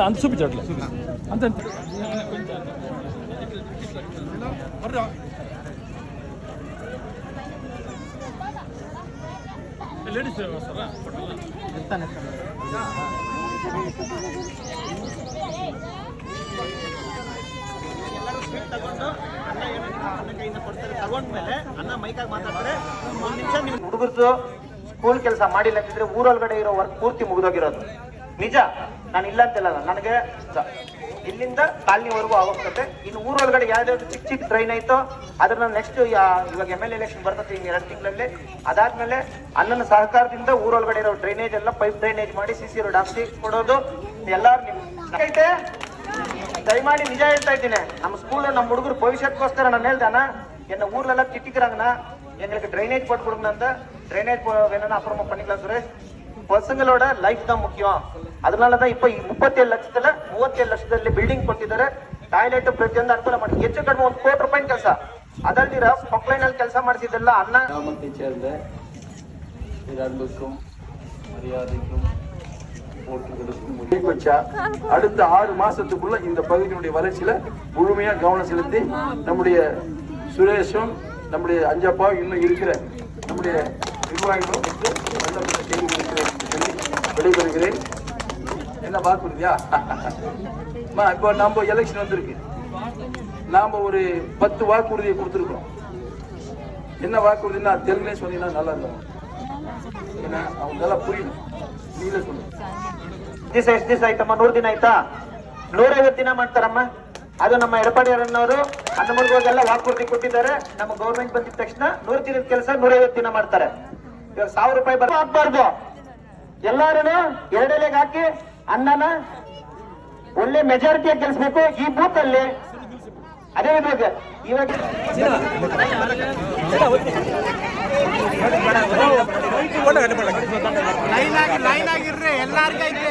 అంత చూపించట్లే అంత లేడీస్ వస్తారా ಹುಡುಗರು ಸ್ಕೂಲ್ ಕೆಲಸ ಮಾಡಿಲ್ಲ ಅಂತಿದ್ರೆ ಊರೊಳಗಡೆ ಇರೋ ವರ್ಕ್ ಪೂರ್ತಿ ಮುಗಿದೋಗಿರೋದು ನಿಜ. ನಾನು ಇಲ್ಲ ಅಂತಿಲ್ಲ, ನನಗೆ ಇಲ್ಲಿಂದ ಕಾಲನಿವರೆಗೂ ಅವಶ್ಯಕತೆ. ಇನ್ನು ಊರೊಳಗಡೆ ಯಾವ್ದಾದ್ರು ಚಿಕ್ಕ ಚಿಕ್ಕ ಡ್ರೈನ್ ಐತೋ ಅದನ್ನ ನೆಕ್ಸ್ಟ್ ಇವಾಗ MLA ಎಲೆಕ್ಷನ್ ಬರ್ತದೆ ಇನ್ನು 2 ತಿಂಗಳಲ್ಲಿ. ಅದಾದ್ಮೇಲೆ ಅಣ್ಣನ ಸಹಕಾರದಿಂದ ಊರೊಳಗಡೆ ಇರೋ ಡ್ರೈನೇಜ್ ಎಲ್ಲ ಪೈಪ್ ಡ್ರೈನೇಜ್ ಮಾಡಿ CC ರೋಡ್ ಹಾಕ್ಸಿ ಕೊಡೋದು ಎಲ್ಲಾರು ಐತೆ. ದಯಮಾಡಿ ನಿಜ ಹೇಳ್ತಾ ಇದ್ದೀನಿ, ನಮ್ಮ ಸ್ಕೂಲ್ ನಮ್ಮ ಹುಡುಗರು ಭವಿಷ್ಯಕ್ಕೋಸ್ಕರ ನಾನು ಹೇಳ್ದಾನ என்ன ஊர்ல திட்டிக்கிறாங்கன்னா எங்களுக்கு ட்ரைனேஜ் போட்டு கொடுங்க. அந்த ட்ரைனேஜ் வேணும்னு அப்புறமா பண்ணிக்கலாம் சுரேஷ். பசங்களோட லைஃப் தான் முக்கியம். அதனாலதான் இப்ப 37 ಲಕ್ಷದಲ್ಲಿ 37 ಲಕ್ಷದಲ್ಲಿ ಬಿಲ್ಡಿಂಗ್ ಕೊಟ್ಟಿದ್ದಾರೆ. ಟಾಯ್ಲೆಟ್ ಪ್ರತಿಯೊಂದು ಅನುಕೂಲ ಮಾಡಿ ಹೆಚ್ಚು ಕಡಿಮೆ 1 ಕೋಟಿ ರೂಪಾಯಿ ಕೆಲಸ ಅದಲ್ದಿರ ಪೊಕ್ಲೈನ್ ಅಲ್ಲಿ ಕೆಲಸ ಮಾಡಿಸಿದ್ದೆಲ್ಲ ಅನ್ನ கிராமத்தை சேர்ந்த அன்புக்கும் மரியாதைக்கும் அடுத்த 6 மாசத்துக்குள்ள இந்த பகுதியினுடைய வளர்ச்சியில முழுமையா கவனம் செலுத்தி நம்முடைய சுரேஷும் நம்முடைய அஞ்சப்பாவும் இன்னும் இருக்கிற நம்முடைய நிர்வாகிகளும் விடைபெறுகிறேன். என்ன வாக்குறுதியா? இப்போ நம்ம எலெக்ஷன் வந்திருக்கு, நாம ஒரு 10 வாக்குறுதியை கொடுத்துருக்கோம். என்ன வாக்குறுதினா தெலுங்குலே சொன்னீங்கன்னா நல்லா இருக்கும், ஏன்னா அவங்க நல்லா புரியணும். ನೀವೇ சொல்லு. ಎಷ್ಟು ದಿವಸ ಆಯ್ತಮ್ಮ? 100 ದಿನ ಆಯ್ತಾ? 150 ದಿನ ಮಾಡ್ತಾರಮ್ಮ. ಅದು ನಮ್ಮ ಎಡಪಾಡಿಯರನ್ನವರು ಹನ್ನಮೂರ್ಗೆಲ್ಲ ವಾಕೂರ್ತಿ ಕೊಟ್ಟಿದ್ದಾರೆ. ನಮ್ಮ ಗೌರ್ಮೆಂಟ್ ಬಂದಿದ ತಕ್ಷಣ 100 ದಿನದ ಕೆಲಸ 150 ದಿನ ಮಾಡ್ತಾರೆ. ಇವಾಗ 1000 ರೂಪಾಯಿ ಹಾಕ್ಬಾರ್ದು. ಎಲ್ಲಾರು 2 ಎಲೆಗೆ ಹಾಕಿ ಅನ್ನನ ಒಳ್ಳೆ ಮೆಜಾರಿಟಿಯಾಗಿ ಗೆಲ್ಸ್ಬೇಕು ಈ ಬೂತ್ ಅಲ್ಲಿ. ಅದೇ ಇವಾಗ ಲೈನ್ ಆಗಿರ್ರಿ, ಎಲ್ಲಾರ್ಗ ಐತೆ